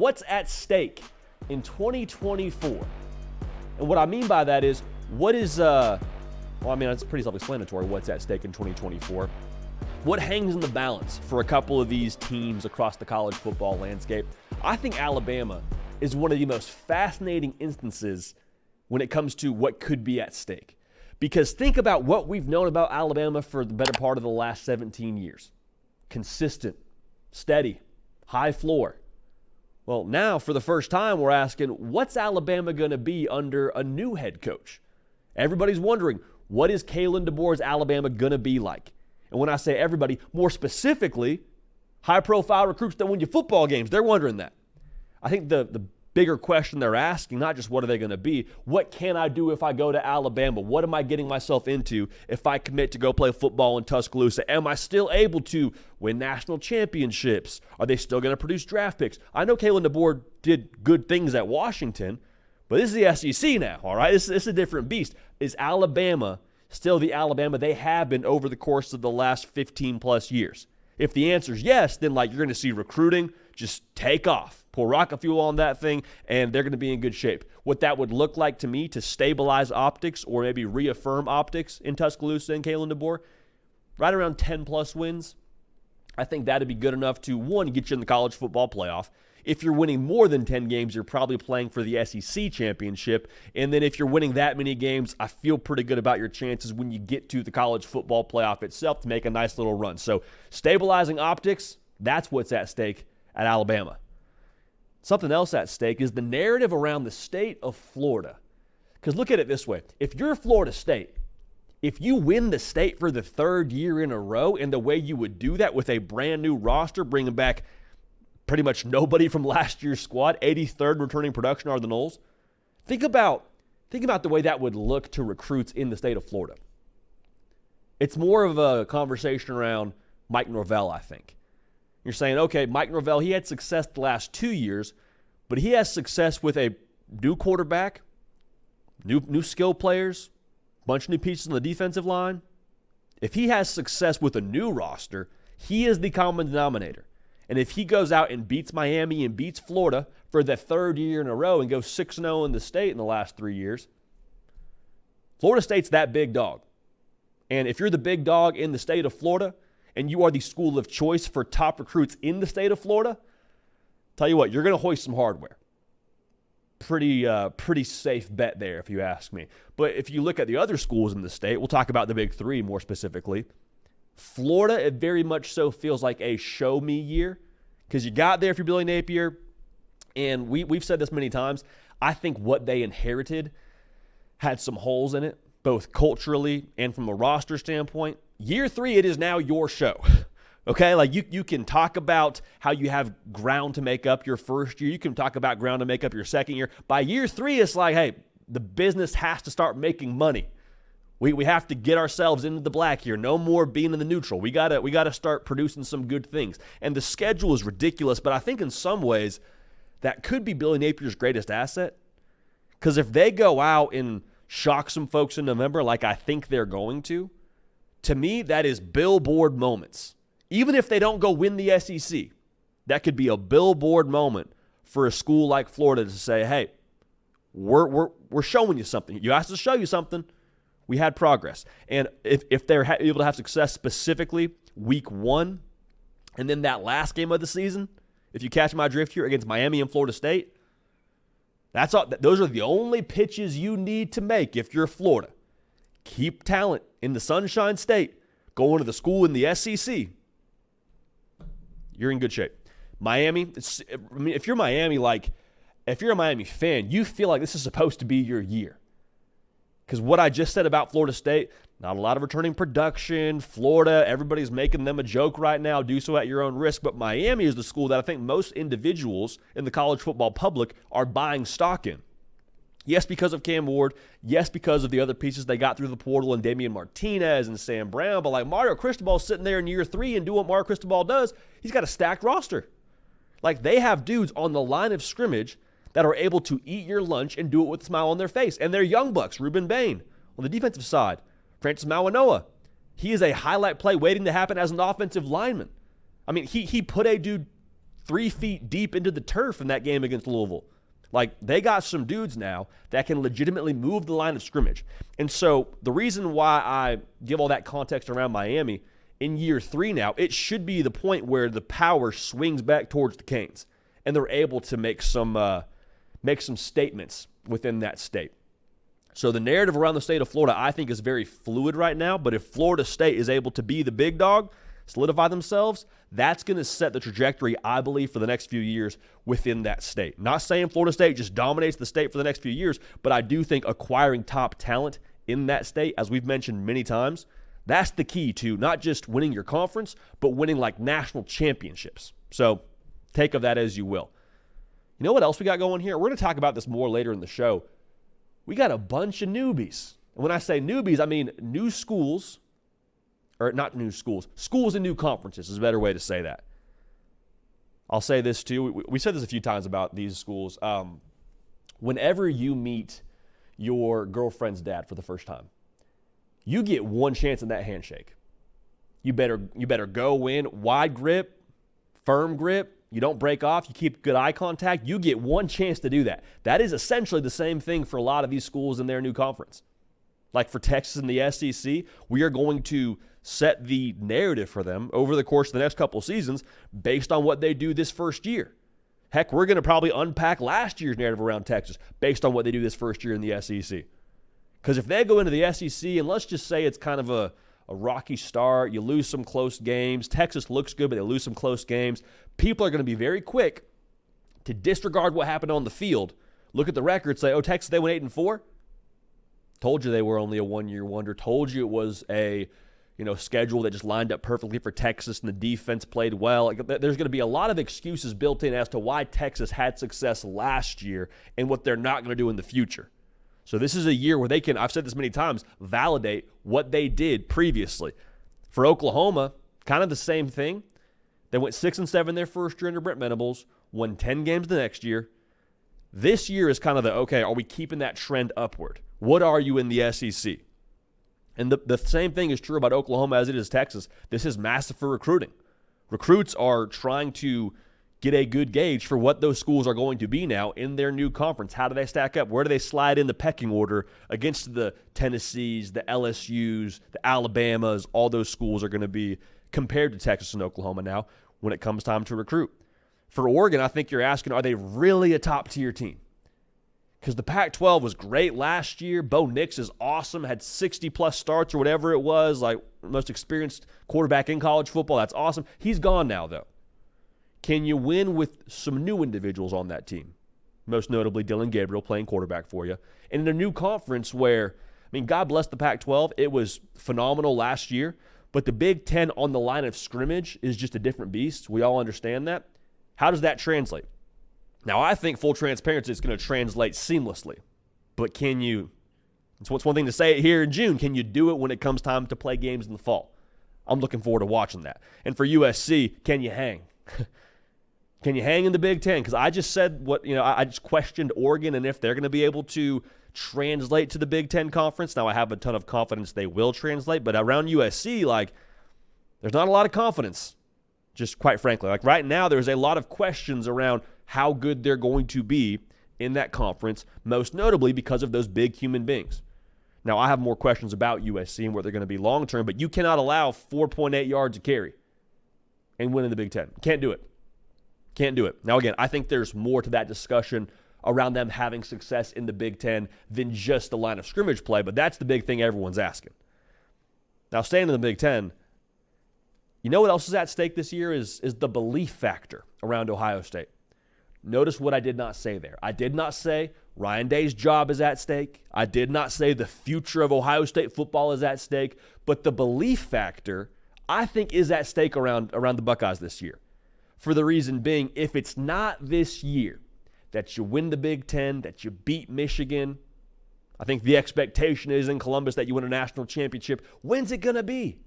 what's at stake in 2024. And what I mean by that is, it's pretty self-explanatory what's at stake in 2024. What hangs in the balance for a couple of these teams across the college football landscape? I think Alabama is one of the most fascinating instances when it comes to what could be at stake. Because think about what we've known about Alabama for the better part of the last 17 years. Consistent, steady, high floor. Well, now for the first time, we're asking, what's Alabama going to be under a new head coach? Everybody's wondering, what is Kalen DeBoer's Alabama going to be like? And when I say everybody, more specifically, high-profile recruits that win you football games, they're wondering that. I think the bigger question they're asking, not just what are they going to be, what can I do if I go to Alabama? What am I getting myself into if I commit to go play football in Tuscaloosa? Am I still able to win national championships? Are they still going to produce draft picks? I know Kalen DeBoer did good things at Washington, but this is the SEC now, all right? This is a different beast. Is Alabama still the Alabama they have been over the course of the last 15-plus years? If the answer is yes, then you're going to see recruiting just take off. Pour rocket fuel on that thing, and they're going to be in good shape. What that would look like to me to stabilize optics or maybe reaffirm optics in Tuscaloosa and Kalen DeBoer, right around 10-plus wins. I think that would be good enough to, one, get you in the college football playoff. If you're winning more than 10 games, you're probably playing for the SEC championship. And then if you're winning that many games, I feel pretty good about your chances when you get to the college football playoff itself to make a nice little run. So stabilizing optics, that's what's at stake at Alabama. Something else at stake is the narrative around the state of Florida. Because look at it this way. If you're Florida State, if you win the state for the third year in a row, and the way you would do that with a brand new roster, bringing back pretty much nobody from last year's squad, 83rd returning production are the Noles. Think about the way that would look to recruits in the state of Florida. It's more of a conversation around Mike Norvell, I think. You're saying, okay, Mike Norvell, he had success the last 2 years, but he has success with a new quarterback, new skill players, bunch of new pieces on the defensive line. If he has success with a new roster, he is the common denominator. And if he goes out and beats Miami and beats Florida for the third year in a row and goes 6-0 in the state in the last 3 years, Florida State's that big dog. And if you're the big dog in the state of Florida and you are the school of choice for top recruits in the state of Florida, tell you what, you're going to hoist some hardware. Pretty safe bet there, if you ask me. But if you look at the other schools in the state, we'll talk about the big three more specifically. Florida, it very much so feels like a show-me year because you got there for Billy Napier, and we've said this many times. I think what they inherited had some holes in it, both culturally and from a roster standpoint. Year 3, it is now your show. Okay, you can talk about how you have ground to make up your first year. You can talk about ground to make up your second year. By year 3, it's like, hey, the business has to start making money. We have to get ourselves into the black here. No more being in the neutral. We gotta start producing some good things. And the schedule is ridiculous, but I think in some ways that could be Billy Napier's greatest asset. Because if they go out and shock some folks in November like I think they're going to me, that is billboard moments. Even if they don't go win the SEC, that could be a billboard moment for a school like Florida to say, hey, we're showing you something. You asked us to show you something. We had progress. And if they're able to have success specifically week 1 and then that last game of the season, if you catch my drift here, against Miami and Florida State, that's all. Those are the only pitches you need to make if you're Florida. Keep talent in the Sunshine State. Going to the school in the SEC. You're in good shape. Miami, if you're Miami, if you're a Miami fan, you feel like this is supposed to be your year. Because what I just said about Florida State, not a lot of returning production. Florida, everybody's making them a joke right now. Do so at your own risk. But Miami is the school that I think most individuals in the college football public are buying stock in. Yes, because of Cam Ward. Yes, because of the other pieces they got through the portal and Damian Martinez and Sam Brown. But Mario Cristobal's sitting there in year 3 and doing what Mario Cristobal does. He's got a stacked roster. They have dudes on the line of scrimmage that are able to eat your lunch and do it with a smile on their face. And they're young bucks. Ruben Bain. On the defensive side, Francis Mawanoa. He is a highlight play waiting to happen as an offensive lineman. He put a dude 3 feet deep into the turf in that game against Louisville. Like, they got some dudes now that can legitimately move the line of scrimmage. And so the reason why I give all that context around Miami, in year 3 now, it should be the point where the power swings back towards the Canes, and they're able to make some statements within that state. So the narrative around the state of Florida, I think, is very fluid right now. But if Florida State is able to be the big dog, solidify themselves, that's going to set the trajectory, I believe, for the next few years within that state. Not saying Florida State just dominates the state for the next few years, but I do think acquiring top talent in that state, as we've mentioned many times, that's the key to not just winning your conference, but winning like national championships. So take of that as you will. You know what else we got going here? We're going to talk about this more later in the show. We got a bunch of newbies. And when I say newbies, I mean new schools, or not new schools, schools in new conferences is a better way to say that. I'll say this too. We said this a few times about these schools. Whenever you meet your girlfriend's dad for the first time, you get one chance in that handshake. You better go in, wide grip, firm grip. You don't break off. You keep good eye contact. You get one chance to do that. That is essentially the same thing for a lot of these schools in their new conference. Like for Texas and the SEC, we are going to set the narrative for them over the course of the next couple of seasons based on what they do this first year. Heck, we're going to probably unpack last year's narrative around Texas based on what they do this first year in the SEC. Because if they go into the SEC, and let's just say it's kind of a rocky start, you lose some close games, Texas looks good, but they lose some close games, people are going to be very quick to disregard what happened on the field, look at the record, say, oh, Texas, they went 8-4? Told you they were only a one-year wonder. Told you it was a schedule that just lined up perfectly for Texas and the defense played well. There's going to be a lot of excuses built in as to why Texas had success last year and what they're not going to do in the future. So this is a year where they can, I've said this many times, validate what they did previously. For Oklahoma, kind of the same thing. They went 6-7 their first year under Brent Venables, won 10 games the next year. This year is kind of okay, are we keeping that trend upward? What are you in the SEC? And the same thing is true about Oklahoma as it is Texas. This is massive for recruiting. Recruits are trying to get a good gauge for what those schools are going to be now in their new conference. How do they stack up? Where do they slide in the pecking order against the Tennessees, the LSUs, the Alabamas? All those schools are going to be compared to Texas and Oklahoma now when it comes time to recruit. For Oregon, I think you're asking, are they really a top-tier team? Because the Pac-12 was great last year. Bo Nix is awesome, had 60-plus starts or whatever it was, like most experienced quarterback in college football. That's awesome. He's gone now, though. Can you win with some new individuals on that team? Most notably Dylan Gabriel playing quarterback for you. And in a new conference where, God bless the Pac-12, it was phenomenal last year, but the Big Ten on the line of scrimmage is just a different beast. We all understand that. How does that translate? Now, I think full transparency is going to translate seamlessly, but can you, it's one thing to say it here in June, can you do it when it comes time to play games in the fall? I'm looking forward to watching that. And for USC, can you hang? Can you hang in the Big Ten? Because I just said I just questioned Oregon and if they're going to be able to translate to the Big Ten conference. Now, I have a ton of confidence they will translate, but around USC, there's not a lot of confidence, just quite frankly. Right now, there's a lot of questions around how good they're going to be in that conference, most notably because of those big human beings. Now, I have more questions about USC and where they're going to be long-term, but you cannot allow 4.8 yards a carry and win in the Big Ten. Can't do it. Can't do it. Now, again, I think there's more to that discussion around them having success in the Big Ten than just the line of scrimmage play, but that's the big thing everyone's asking. Now, staying in the Big Ten, you know what else is at stake this year is the belief factor around Ohio State. Notice what I did not say there. I did not say Ryan Day's job is at stake. I did not say the future of Ohio State football is at stake, but the belief factor, I think, is at stake around the Buckeyes this year. For the reason being, if it's not this year that you win the Big Ten, that you beat Michigan, I think the expectation is in Columbus that you win a national championship. When's it going to be?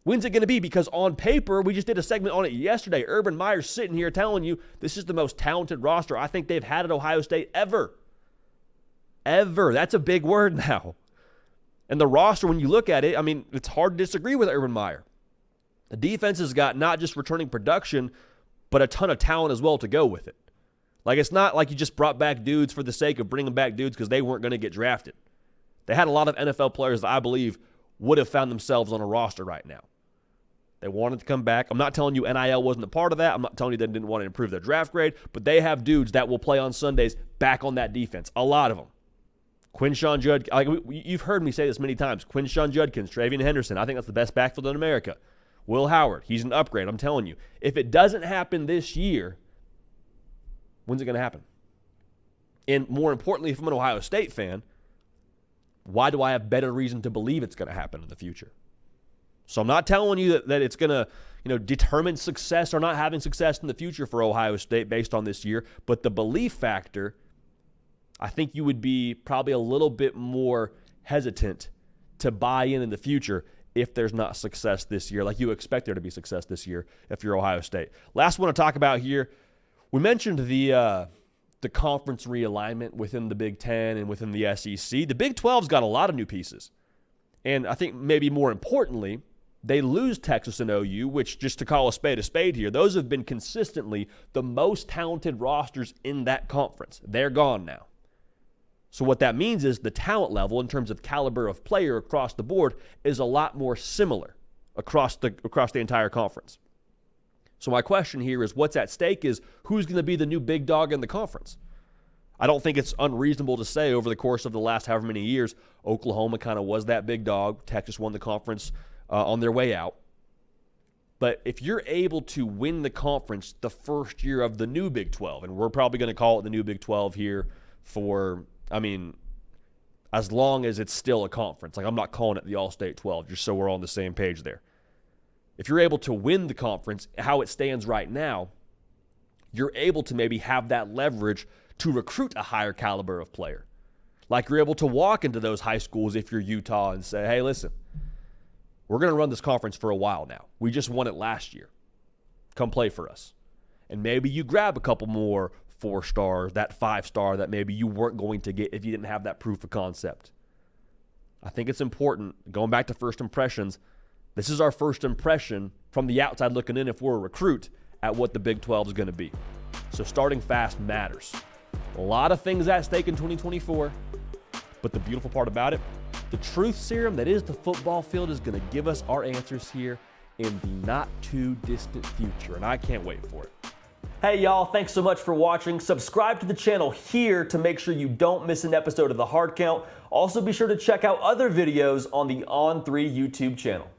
When's it going to be? Because on paper, we just did a segment on it yesterday. Urban Meyer's sitting here telling you this is the most talented roster I think they've had at Ohio State ever. Ever. That's a big word now. And the roster, when you look at it, it's hard to disagree with Urban Meyer. The defense has got not just returning production, but a ton of talent as well to go with it. Like, it's not like you just brought back dudes for the sake of bringing back dudes because they weren't going to get drafted. They had a lot of NFL players that I believe would have found themselves on a roster right now. They wanted to come back. I'm not telling you NIL wasn't a part of that. I'm not telling you they didn't want to improve their draft grade, but they have dudes that will play on Sundays back on that defense. A lot of them. Quinshawn Judkins, like you've heard me say this many times. Quinshawn Judkins, Travion Henderson, I think that's the best backfield in America. Will Howard, he's an upgrade, I'm telling you. If it doesn't happen this year, when's it going to happen? And more importantly, if I'm an Ohio State fan, why do I have better reason to believe it's going to happen in the future? So I'm not telling you that it's going to determine success or not having success in the future for Ohio State based on this year, but the belief factor, I think you would be probably a little bit more hesitant to buy in the future if there's not success this year, like you expect there to be success this year if you're Ohio State. Last one to talk about here, we mentioned the conference realignment within the Big Ten and within the SEC. The Big 12's got a lot of new pieces. And I think maybe more importantly, they lose Texas and OU, which, just to call a spade here, those have been consistently the most talented rosters in that conference. They're gone now. So what that means is the talent level in terms of caliber of player across the board is a lot more similar across the entire conference. So my question here is what's at stake is who's going to be the new big dog in the conference? I don't think it's unreasonable to say over the course of the last however many years, Oklahoma kind of was that big dog. Texas won the conference on their way out. But if you're able to win the conference the first year of the new Big 12, and we're probably going to call it the new Big 12 here for, as long as it's still a conference. Like, I'm not calling it the All-State 12, just so we're all on the same page there. If you're able to win the conference, how it stands right now, you're able to maybe have that leverage to recruit a higher caliber of player. Like, you're able to walk into those high schools if you're Utah and say, hey, listen, we're going to run this conference for a while now. We just won it last year. Come play for us. And maybe you grab a couple more 4-stars, that 5-star that maybe you weren't going to get if you didn't have that proof of concept. I think it's important, going back to first impressions, this is our first impression from the outside looking in if we're a recruit at what the Big 12 is going to be. So starting fast matters. A lot of things at stake in 2024, but the beautiful part about it, the truth serum that is the football field is going to give us our answers here in the not too distant future, and I can't wait for it. Hey y'all, thanks so much for watching. Subscribe to the channel here to make sure you don't miss an episode of The Hard Count. Also be sure to check out other videos on the On3 YouTube channel.